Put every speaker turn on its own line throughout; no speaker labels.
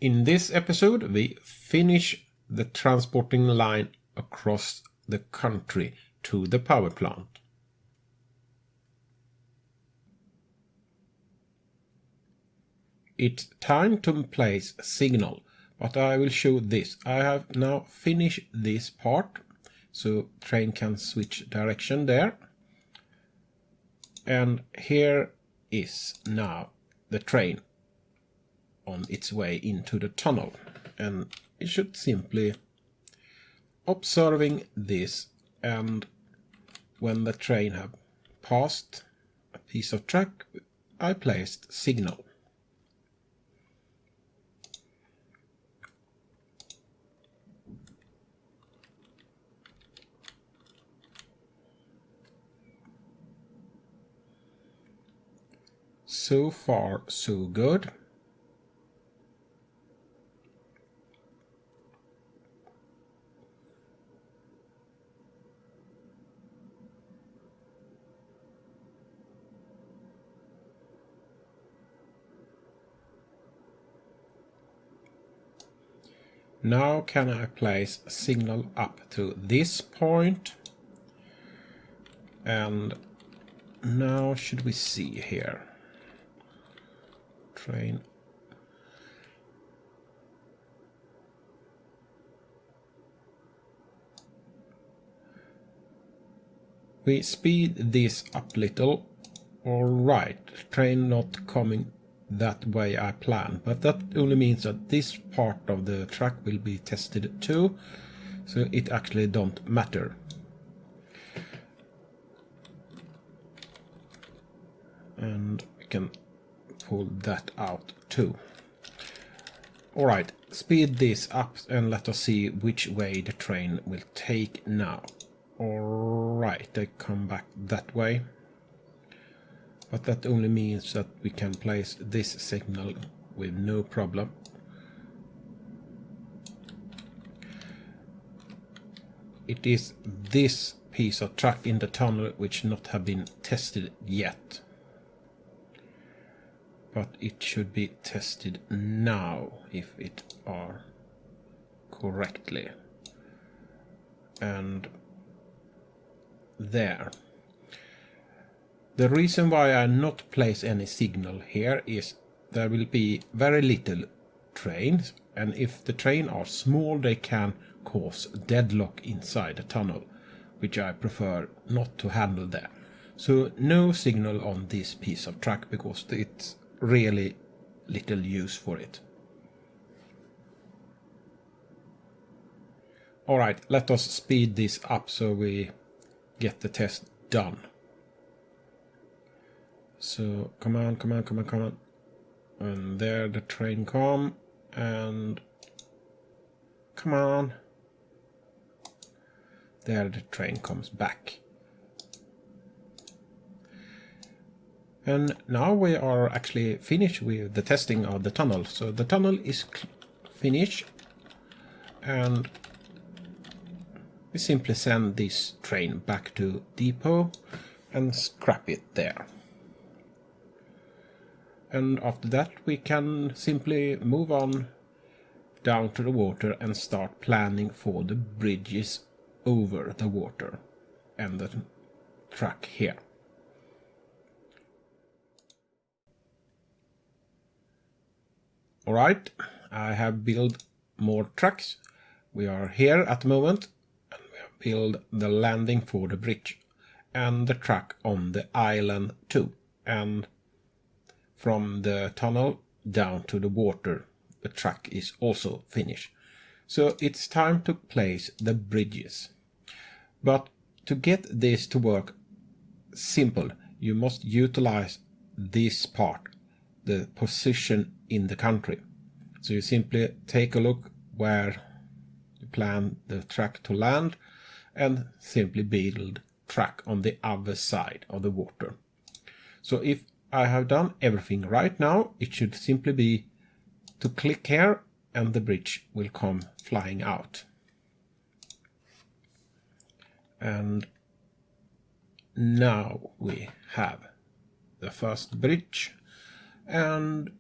In this episode, we finish the transporting line across the country to the power plant. It's time to place a signal, but I will show this. I have now finished this part, so train can switch direction there. And here is now the train on its way into the tunnel, and it should simply observing this, and when the train have passed a piece of track, I placed signal. So far, so good. Now can I place a signal up to this point? And now should we see here? Train. We speed this up little. Alright, train not coming that way I plan, but that only means that this part of the track will be tested too, so it actually don't matter. And we can pull that out too. Alright, speed this up and let us see which way the train will take now. Alright, they come back that way. But that only means that we can place this signal with no problem. It is this piece of track in the tunnel which not have been tested yet. But it should be tested now if it are correctly. And there. The reason why I not place any signal here is there will be very little trains, and if the train are small they can cause deadlock inside the tunnel, which I prefer not to handle there. So no signal on this piece of track because it's really little use for it. Alright, let us speed this up so we get the test done. So come on. And there the train come, and come on. There the train comes back. And now we are actually finished with the testing of the tunnel. So the tunnel is finished, and we simply send this train back to depot and scrap it there. And after that we can simply move on down to the water and start planning for the bridges over the water and the track here. Alright, I have built more tracks. We are here at the moment, and we have built the landing for the bridge and the track on the island too. And from the tunnel down to the water, the track is also finished. So it's time to place the bridges. But to get this to work simple, you must utilize this part, the position in the country. So you simply take a look where you plan the track to land and simply build track on the other side of the water. So if I have done everything right now, it should simply be to click here and the bridge will come flying out. And now we have the first bridge, and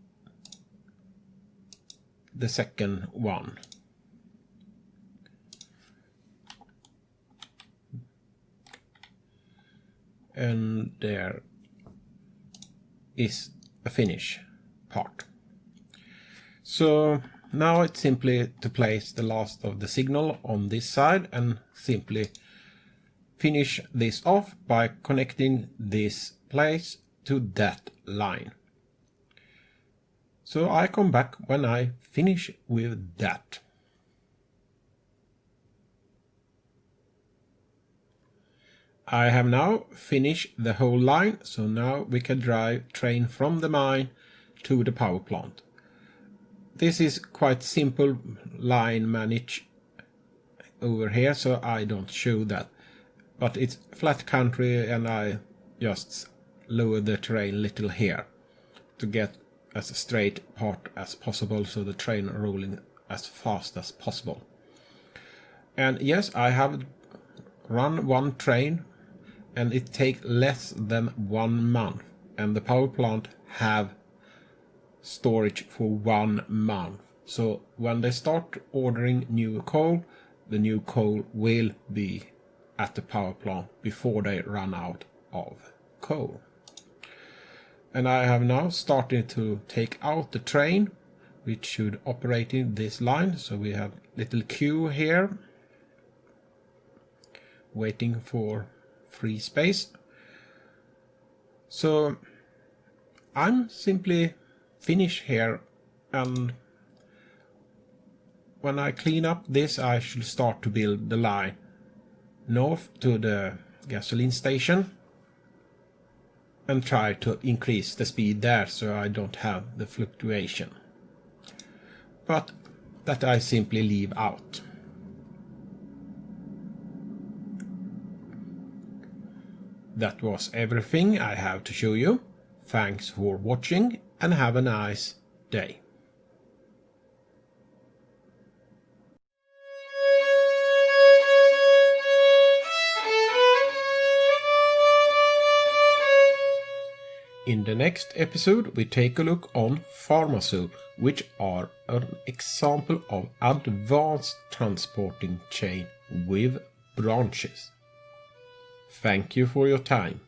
the second one. And there is a finish part. So now it's simply to place the last of the signal on this side and simply finish this off by connecting this place to that line. So I come back when I finish with that. I have now finished the whole line, so now we can drive train from the mine to the power plant. This is quite simple line manage over here, so I don't show that. But it's flat country and I just lower the terrain a little here to get as straight part as possible, so the train rolling as fast as possible. And yes, I have run one train and it takes less than 1 month, and the power plant have storage for 1 month. So when they start ordering new coal, the new coal will be at the power plant before they run out of coal. And I have now started to take out the train which should operate in this line. So we have little queue here waiting for free space. So I'm simply finished here, and when I clean up this I should start to build the line north to the gasoline station and try to increase the speed there so I don't have the fluctuation. But that I simply leave out. That was everything I have to show you. Thanks for watching and have a nice day. In the next episode we take a look on pharmaceutics, which are an example of advanced transporting chain with branches. Thank you for your time.